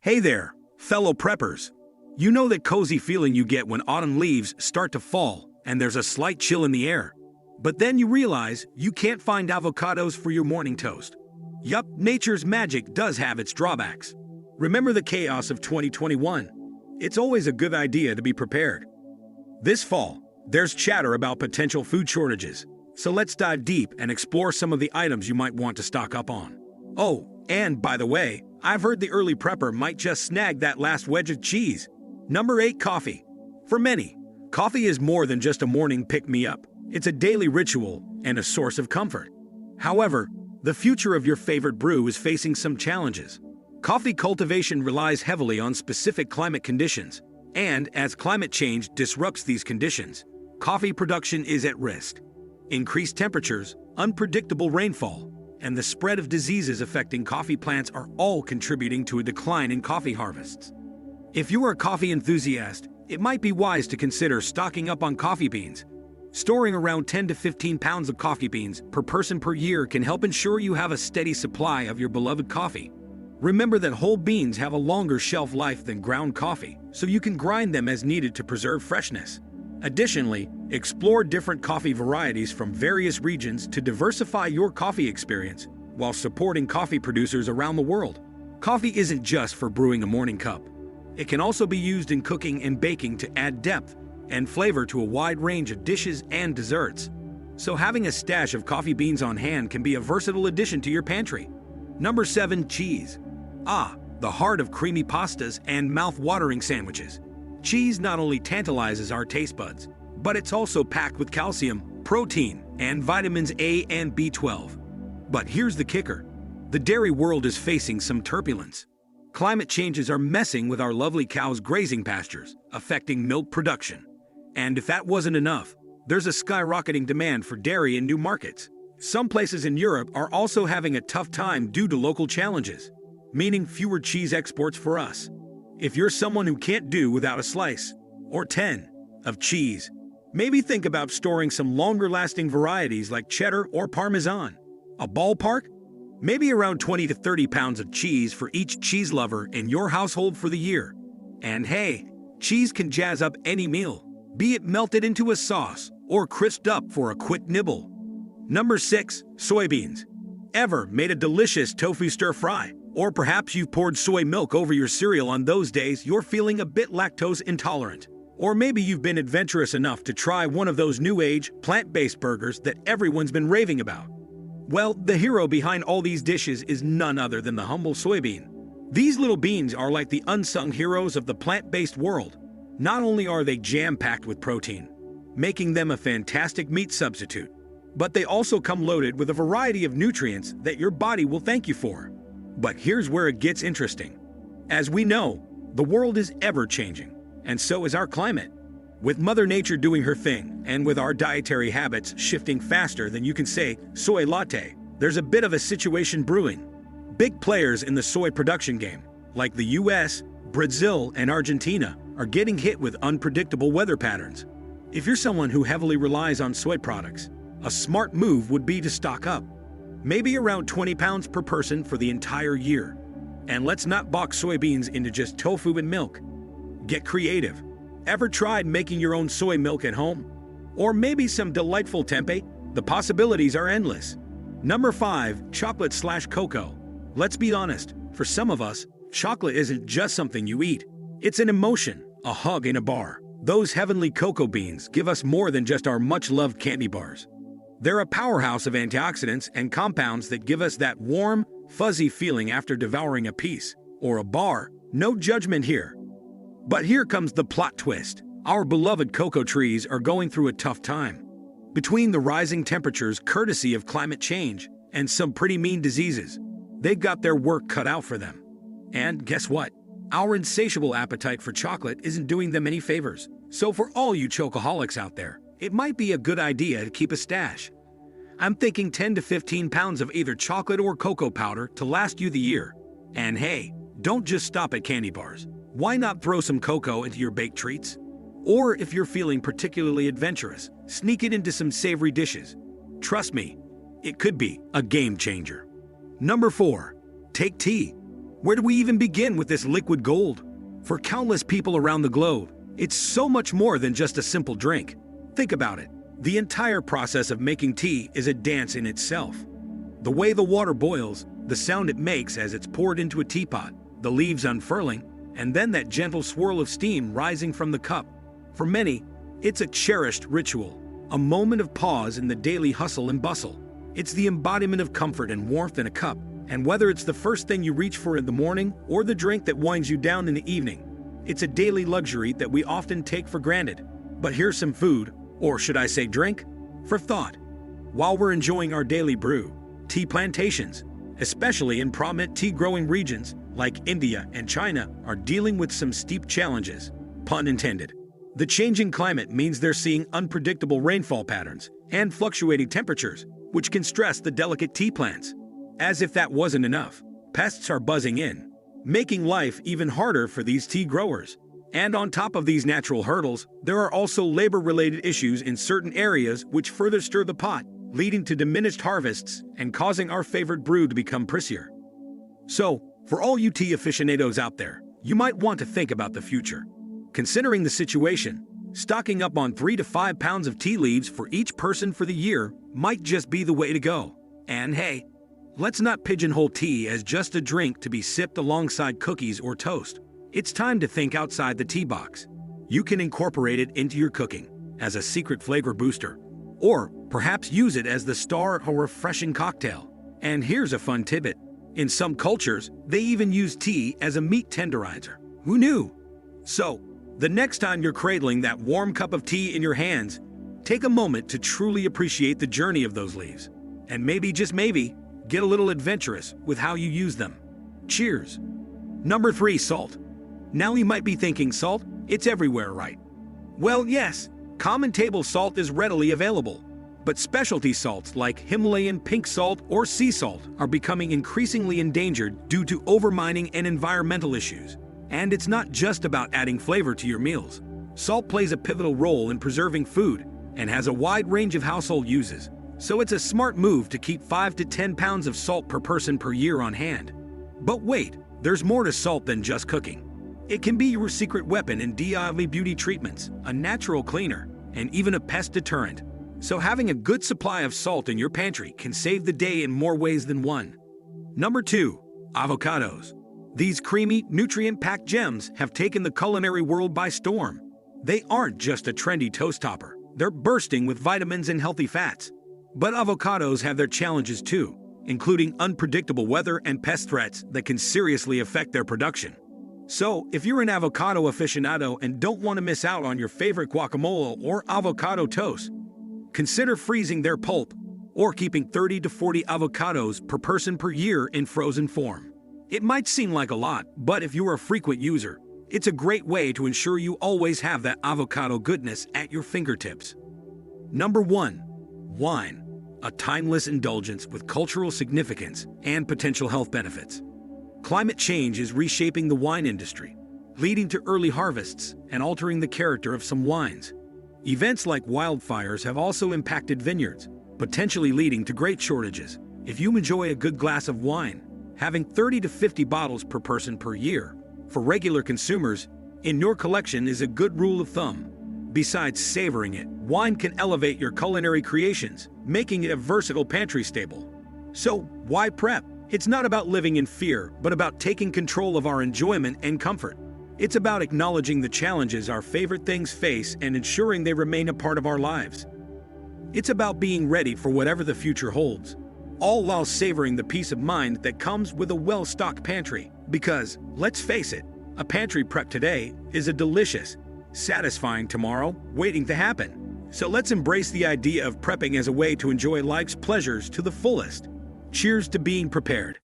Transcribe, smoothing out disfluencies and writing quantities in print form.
Hey there, fellow preppers. You know that cozy feeling you get when autumn leaves start to fall and there's a slight chill in the air. But then you realize you can't find avocados for your morning toast. Yup, nature's magic does have its drawbacks. Remember the chaos of 2021? It's always a good idea to be prepared. This fall, there's chatter about potential food shortages. So let's dive deep and explore some of the items you might want to stock up on. Oh, and by the way, I've heard the early prepper might just snag that last wedge of cheese. Number 8. Coffee. For many, coffee is more than just a morning pick-me-up. It's a daily ritual and a source of comfort. However, the future of your favorite brew is facing some challenges. Coffee cultivation relies heavily on specific climate conditions, and as climate change disrupts these conditions, coffee production is at risk. Increased temperatures, unpredictable rainfall, and the spread of diseases affecting coffee plants are all contributing to a decline in coffee harvests. If you are a coffee enthusiast, it might be wise to consider stocking up on coffee beans. Storing around 10 to 15 pounds of coffee beans per person per year can help ensure you have a steady supply of your beloved coffee. Remember that whole beans have a longer shelf life than ground coffee, so you can grind them as needed to preserve freshness. Additionally, explore different coffee varieties from various regions to diversify your coffee experience while supporting coffee producers around the world. Coffee isn't just for brewing a morning cup. It can also be used in cooking and baking to add depth and flavor to a wide range of dishes and desserts. So having a stash of coffee beans on hand can be a versatile addition to your pantry. Number 7. Cheese. The heart of creamy pastas and mouth-watering sandwiches. Cheese not only tantalizes our taste buds, but it's also packed with calcium, protein, and vitamins A and B12. But here's the kicker. The dairy world is facing some turbulence. Climate changes are messing with our lovely cows' grazing pastures, affecting milk production. And if that wasn't enough, there's a skyrocketing demand for dairy in new markets. Some places in Europe are also having a tough time due to local challenges, meaning fewer cheese exports for us. If you're someone who can't do without a slice, or 10, of cheese, maybe think about storing some longer-lasting varieties like cheddar or parmesan. A ballpark? Maybe around 20 to 30 pounds of cheese for each cheese lover in your household for the year. And hey, cheese can jazz up any meal, be it melted into a sauce or crisped up for a quick nibble. Number 6. Soybeans. Ever made a delicious tofu stir-fry? Or perhaps you've poured soy milk over your cereal on those days you're feeling a bit lactose intolerant. Or maybe you've been adventurous enough to try one of those new-age, plant-based burgers that everyone's been raving about. Well, the hero behind all these dishes is none other than the humble soybean. These little beans are like the unsung heroes of the plant-based world. Not only are they jam-packed with protein, making them a fantastic meat substitute, but they also come loaded with a variety of nutrients that your body will thank you for. But here's where it gets interesting. As we know, the world is ever-changing, and so is our climate. With Mother Nature doing her thing, and with our dietary habits shifting faster than you can say soy latte, there's a bit of a situation brewing. Big players in the soy production game, like the US, Brazil, and Argentina, are getting hit with unpredictable weather patterns. If you're someone who heavily relies on soy products, a smart move would be to stock up. Maybe around 20 pounds per person for the entire year. And let's not box soybeans into just tofu and milk. Get creative. Ever tried making your own soy milk at home? Or maybe some delightful tempeh? The possibilities are endless. Number 5. Chocolate/cocoa. Let's be honest, for some of us, chocolate isn't just something you eat. It's an emotion, a hug in a bar. Those heavenly cocoa beans give us more than just our much-loved candy bars. They're a powerhouse of antioxidants and compounds that give us that warm, fuzzy feeling after devouring a piece or a bar. No judgment here. But here comes the plot twist. Our beloved cocoa trees are going through a tough time. Between the rising temperatures courtesy of climate change and some pretty mean diseases, they've got their work cut out for them. And guess what? Our insatiable appetite for chocolate isn't doing them any favors. So for all you chocoholics out there, it might be a good idea to keep a stash. I'm thinking 10 to 15 pounds of either chocolate or cocoa powder to last you the year. And hey, don't just stop at candy bars. Why not throw some cocoa into your baked treats? Or if you're feeling particularly adventurous, sneak it into some savory dishes. Trust me, it could be a game changer. Number 4. Take tea. Where do we even begin with this liquid gold? For countless people around the globe, it's so much more than just a simple drink. Think about it. The entire process of making tea is a dance in itself. The way the water boils, the sound it makes as it's poured into a teapot, the leaves unfurling, and then that gentle swirl of steam rising from the cup. For many, it's a cherished ritual, a moment of pause in the daily hustle and bustle. It's the embodiment of comfort and warmth in a cup, and whether it's the first thing you reach for in the morning or the drink that winds you down in the evening, it's a daily luxury that we often take for granted. But here's some food, or should I say drink, for thought. While we're enjoying our daily brew, tea plantations, especially in prominent tea-growing regions like India and China, are dealing with some steep challenges, pun intended. The changing climate means they're seeing unpredictable rainfall patterns and fluctuating temperatures, which can stress the delicate tea plants. As if that wasn't enough, pests are buzzing in, making life even harder for these tea growers. And on top of these natural hurdles, there are also labor-related issues in certain areas which further stir the pot, leading to diminished harvests and causing our favorite brew to become pricier. So, for all you tea aficionados out there, you might want to think about the future. Considering the situation, stocking up on 3 to 5 pounds of tea leaves for each person for the year might just be the way to go. And hey, let's not pigeonhole tea as just a drink to be sipped alongside cookies or toast. It's time to think outside the tea box. You can incorporate it into your cooking as a secret flavor booster, or perhaps use it as the star of a refreshing cocktail. And here's a fun tidbit. In some cultures, they even use tea as a meat tenderizer. Who knew? So, the next time you're cradling that warm cup of tea in your hands, take a moment to truly appreciate the journey of those leaves. And maybe, just maybe, get a little adventurous with how you use them. Cheers! Number 3, salt. Now you might be thinking, salt? It's everywhere, right? Well, yes, common table salt is readily available. But specialty salts like Himalayan pink salt or sea salt are becoming increasingly endangered due to overmining and environmental issues. And it's not just about adding flavor to your meals. Salt plays a pivotal role in preserving food and has a wide range of household uses. So it's a smart move to keep 5 to 10 pounds of salt per person per year on hand. But wait, there's more to salt than just cooking. It can be your secret weapon in DIY beauty treatments, a natural cleaner, and even a pest deterrent. So having a good supply of salt in your pantry can save the day in more ways than one. Number 2, avocados. These creamy, nutrient-packed gems have taken the culinary world by storm. They aren't just a trendy toast topper. They're bursting with vitamins and healthy fats. But avocados have their challenges too, including unpredictable weather and pest threats that can seriously affect their production. So, if you're an avocado aficionado and don't want to miss out on your favorite guacamole or avocado toast, consider freezing their pulp or keeping 30 to 40 avocados per person per year in frozen form. It might seem like a lot, but if you're a frequent user, it's a great way to ensure you always have that avocado goodness at your fingertips. Number 1, wine, a timeless indulgence with cultural significance and potential health benefits. Climate change is reshaping the wine industry, leading to early harvests and altering the character of some wines. Events like wildfires have also impacted vineyards, potentially leading to great shortages. If you enjoy a good glass of wine, having 30 to 50 bottles per person per year for regular consumers in your collection is a good rule of thumb. Besides savoring it, wine can elevate your culinary creations, making it a versatile pantry staple. So, why prep? It's not about living in fear, but about taking control of our enjoyment and comfort. It's about acknowledging the challenges our favorite things face and ensuring they remain a part of our lives. It's about being ready for whatever the future holds, all while savoring the peace of mind that comes with a well-stocked pantry. Because, let's face it, a pantry prep today is a delicious, satisfying tomorrow waiting to happen. So let's embrace the idea of prepping as a way to enjoy life's pleasures to the fullest. Cheers to being prepared.